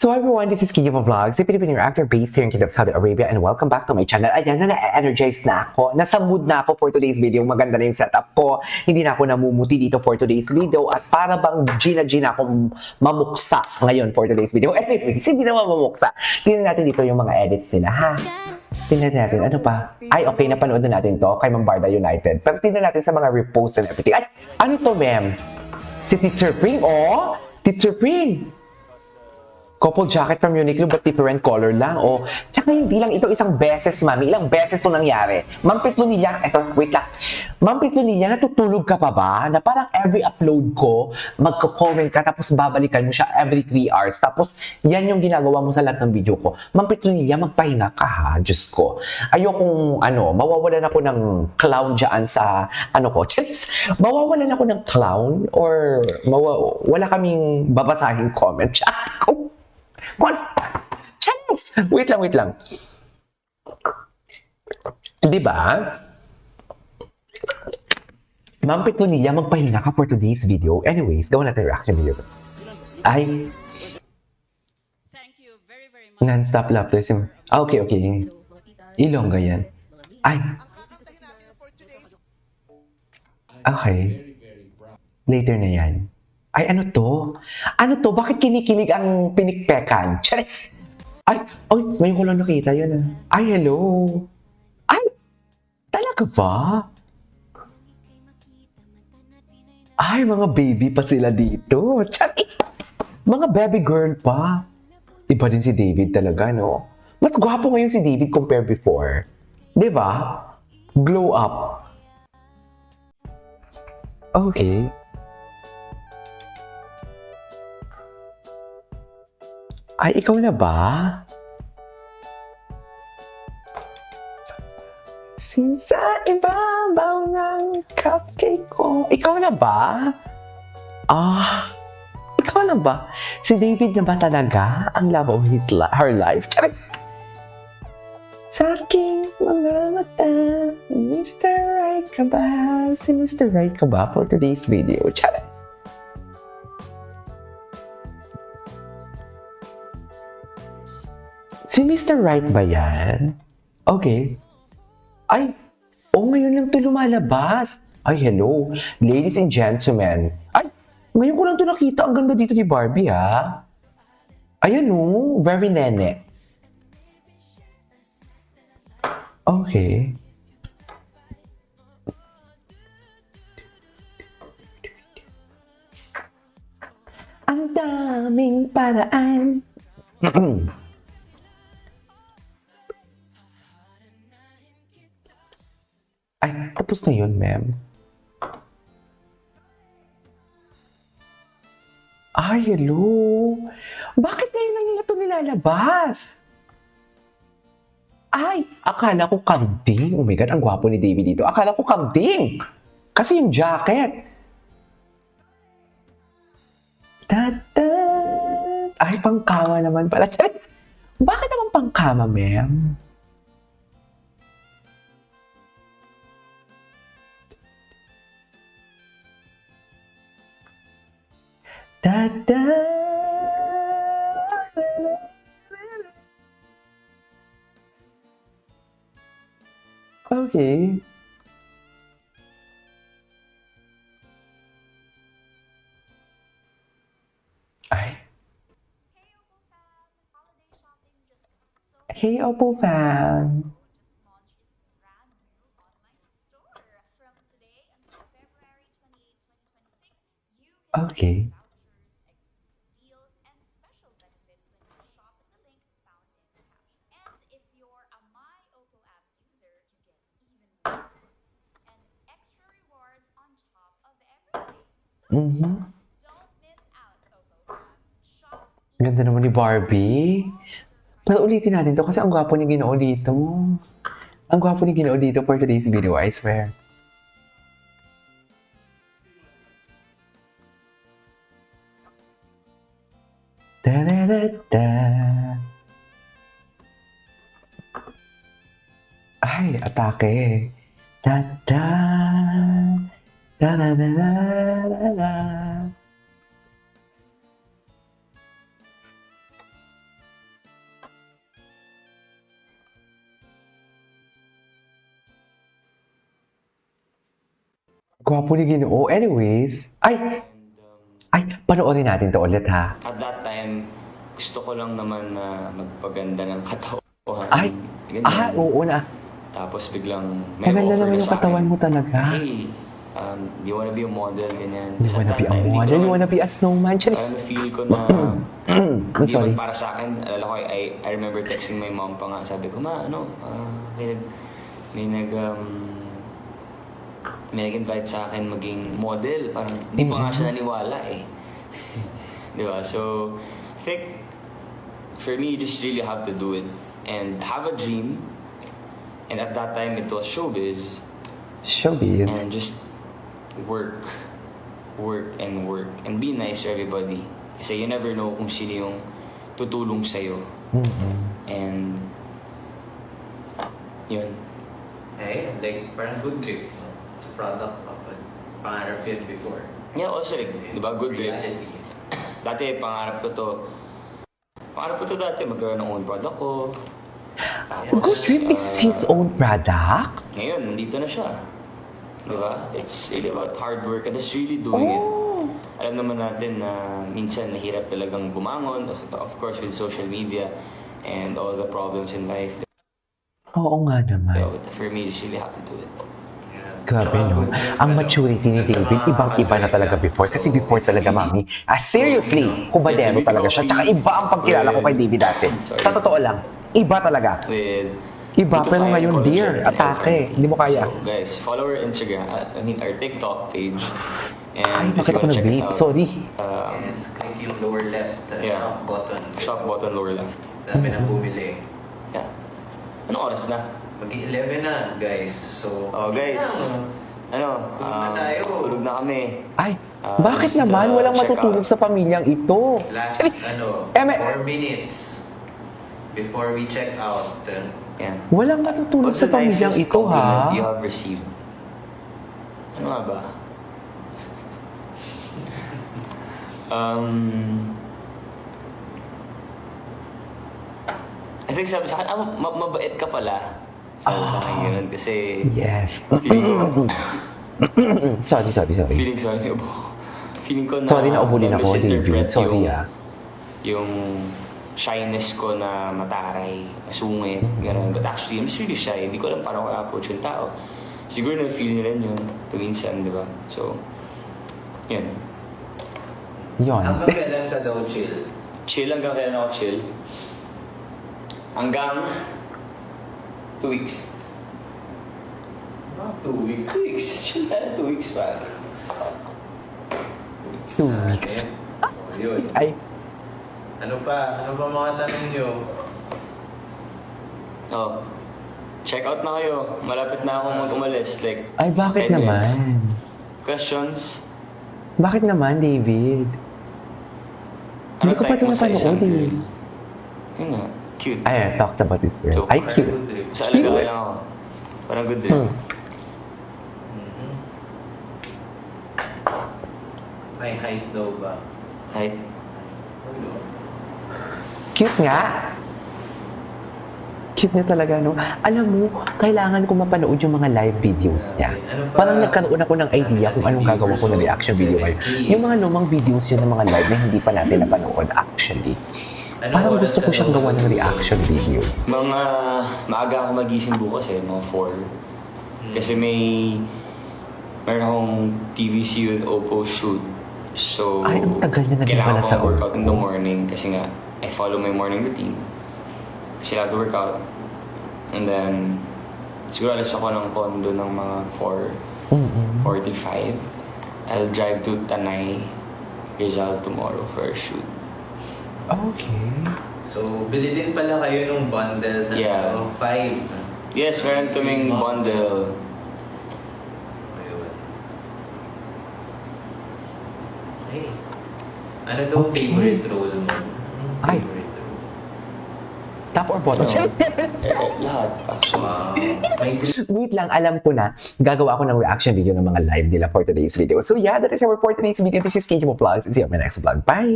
So everyone, this is Kiki Vlogs, a Filipino actor based here in Kingdom of Saudi Arabia, and welcome back to my channel. Ayan, na-energize na ako. Nasa mood na ako for today's video. Maganda na yung setup ko. Hindi na ako namumuti dito for today's video. At para bang Gina akong mamuksa ngayon for today's video. Anyways, hindi naman mamuksa. Tingnan natin dito yung mga edits nila, ha? Tingnan natin, ano pa? Ay, okay, napanood na natin to kay Mambarda United. Pero tingnan natin sa mga reposts and everything. Ay, ano to, ma'am? Si Teacher Pring, oh! Teacher Pring! Couple jacket from Uniqlo but different color lang. O, tsaka hindi lang ito isang beses, mami. Ilang beses to nangyari. Ma'am Petronilla, eto, wait lang. Ma'am Petronilla, natutulog ka pa ba? Na parang every upload ko, magko-comment ka, tapos babalikan mo siya every 3 hours. Tapos, yan yung ginagawa mo sa lahat ng video ko. Ma'am Petronilla, magpahinga ka ha, Diyos ko. Ayokong, mawawalan ako ng clown dyan sa, Charis. Mawawalan ako ng clown or wala kaming babasahing comment chat ko. Chance! Wait lang. Diba? Ma'am Petronilla, magpahinga ka for today's video. Anyways, gawin natin reaction video. Ay. Thank you very much. Non-stop laughter. Okay. Ilongga yan. Ay. Okay. Later na yan. Ay, ano to? Ano to? Bakit kinikilig ang pinikpekan? Charis! Ay, ngayon ko lang nakita yun ah. Ay, hello! Ay, talaga ba? Ay, mga baby pa sila dito. Charis! Mga baby girl pa. Iba din si David talaga, no? Mas gwapo ngayon si David compare before. Diba? Glow up. Okay. Ay, ikaw na ba? Sa ibabaw ng cupcake ko. Ikaw na ba? Ikaw na ba? Si David na ba talaga ang love of her life? Charis! Sa aking mga mata, Mr. Right ka ba? Si Mr. Right ka ba for today's video? Charis! Si Mr. Right ba yan? Okay. Ay, ngayon lang ito lumalabas. Ay, hello. Ladies and gentlemen. Ay, ngayon ko lang ito nakita. Ang ganda dito ni Barbie, ha? Ayan, very nene. Okay. Ang daming paraan. Ay, tapos na yun, ma'am. Ay, hello. Bakit ngayon lang nila ito nilalabas? Ay, akala ko kambing. Oh my God, ang gwapo ni David dito. Akala ko kambing. Kasi yung jacket. Ay, pangkama naman pala. Bakit naman pangkama, ma'am? Okay. Ay. Hey, Oppo fan. Okay. Ganda naman ni Barbie. Pero ulitin natin to kasi ang gwapo ni Ginoo dito. Ang gwapo ni Ginoo dito for today's video, I swear. Da-da-da-da. Ay, atake. Da-da. Da-da-da-da-da-da. Gwapo ni Ginoo. Anyways, ay, panoorin natin to ulit ha. At that time, gusto ko lang naman na magpaganda ng katawan. Ay, Ganyan. oo na. Tapos biglang may Maganda offer naman na yung sa akin. katawan mo talaga. Hey, do you wanna be a model? Ganyan. You wanna be a model? You wanna be a snowman? Parang Charis. na-feel ko na I'm hindi sorry. man para sa akin. Alala ko, I remember texting my mom pa nga. Sabi ko, ma, may nag-invite sa akin maging model. Parang hindi pa nga siya naniwala eh. Di ba? So, I think, for me, you just really have to do it. And have a dream. And at that time, it was showbiz. Showbiz. And just work. Work and work. And be nice to everybody. Kasi you never know kung sino yung tutulong sa'yo. And, yun. Eh, like, parang good trip. No? It's a product of a pangarap yun before. Yeah, also like, di ba, good trip. Reality. Dati, pangarap ko to. Pangarap ko to dati, magkaroon ng own product ko. Tapos, Good Trip is his own product? Ngayon, nandito na siya. Di ba? It's really about hard work and just really doing it. Alam naman natin na minsan nahirap talagang bumangon, of course with social media and all the problems in life. Oo nga naman. So, for me, you just really have to do it. Grabe, no? Ang maturity ni David, ibang-iba na talaga before. Kasi before talaga, mami, seriously, hubadero talaga siya. Tsaka iba ang pagkilala ko kay David dati. Sa totoo lang, iba talaga. With Iba, pero ngayon, college dear, and atake. Hindi mo kaya. So, guys, follow our Instagram, our TikTok page. And Ay, if bakit you ako wanna check it nag-vape? out, Sorry. Yes, click yung lower left, Yeah. top button. Shop button lower left. Dami na bumili. Yeah. Anong oras na? Mag-11 na, guys. So, Oh, guys. Ano? Tulog na tayo. Tulog na kami. Ay, bakit naman walang check matutulog out. sa pamilyang ito? last, Charis! 4 may- minutes before we check out. Yan. Walang matutulog What's sa the pamilyang nicest ito, ha? compliment you have received? Ano nga ba? I think sabi sa akin, mabait ka pala. Sabi sa akin ganun kasi Yes. feeling ko, sorry. feeling ko na Sorry na ubulin ako, misinterpret David. Sorry, yung shyness ko na mataray, masungit, gano'n. But actually, I'm just really shy. Hindi ko alam paano ko approach yung tao. Siguro na-feel nila yun paminsan, di ba? So, yun. Yon. Hanggang kailan ka daw chill? Chill hanggang kailan ako chill? Hanggang 2 weeks. 2 weeks. 2 weeks. Chill tayo 2 weeks pa. 2 weeks. Oh, yun. Ay, Ano pa? Ano pa mga tanong nyo? Oh. Check out na kayo. Malapit na akong mag-umalis. Like, ay, bakit 10 minutes. naman? Questions? Bakit naman, David? Hindi ko pa ito type mo sa isang napanood, eh. girl? Yun nga. Cute. Ay, talks about this girl. Joke. Ay, Parang cute. good trip. Sa alaga lang ako. Parang good din. Mhm. May height daw ba? Height. Ano? Cute nga. Cute niya talaga, no? Alam mo, kailangan ko mapanood yung mga live videos niya. Ano pa? Parang nagkaroon ako ng idea kung anong gagawa ko ng reaction video ngayon. Yung mga lumang videos niya ng mga live na hindi pa natin napanood actually. Anong Parang oras gusto ko ka siyang daw gawa ng reaction video. Maaga ako magising bukas eh, mga 4. Kasi meron akong TVC with Oppo shoot. So, Ay, ang tagal niya naging pala kailangan sa ko workout Oppo. in the morning kasi nga, I follow my morning routine. Kasi I have to work out. And then, siguro alis ako ng condo ng mga 4:45. I'll drive to Tanay, Rizal tomorrow for a shoot. Okay. So, bili din pala kayo ng bundle na Yeah. 5. Yes, meron kaming bundle. Ayun. Okay. Ano daw Okay. favorite role mo? Ay. Favorite role? Top or bottom? Lahat, actually. Wow. May Wait lang, alam ko na. Gagawa ako ng reaction video ng mga live nila for today's video. So yeah, that is our for today's video. This is KJ Mo Vlogs. See you on my next vlog. Bye!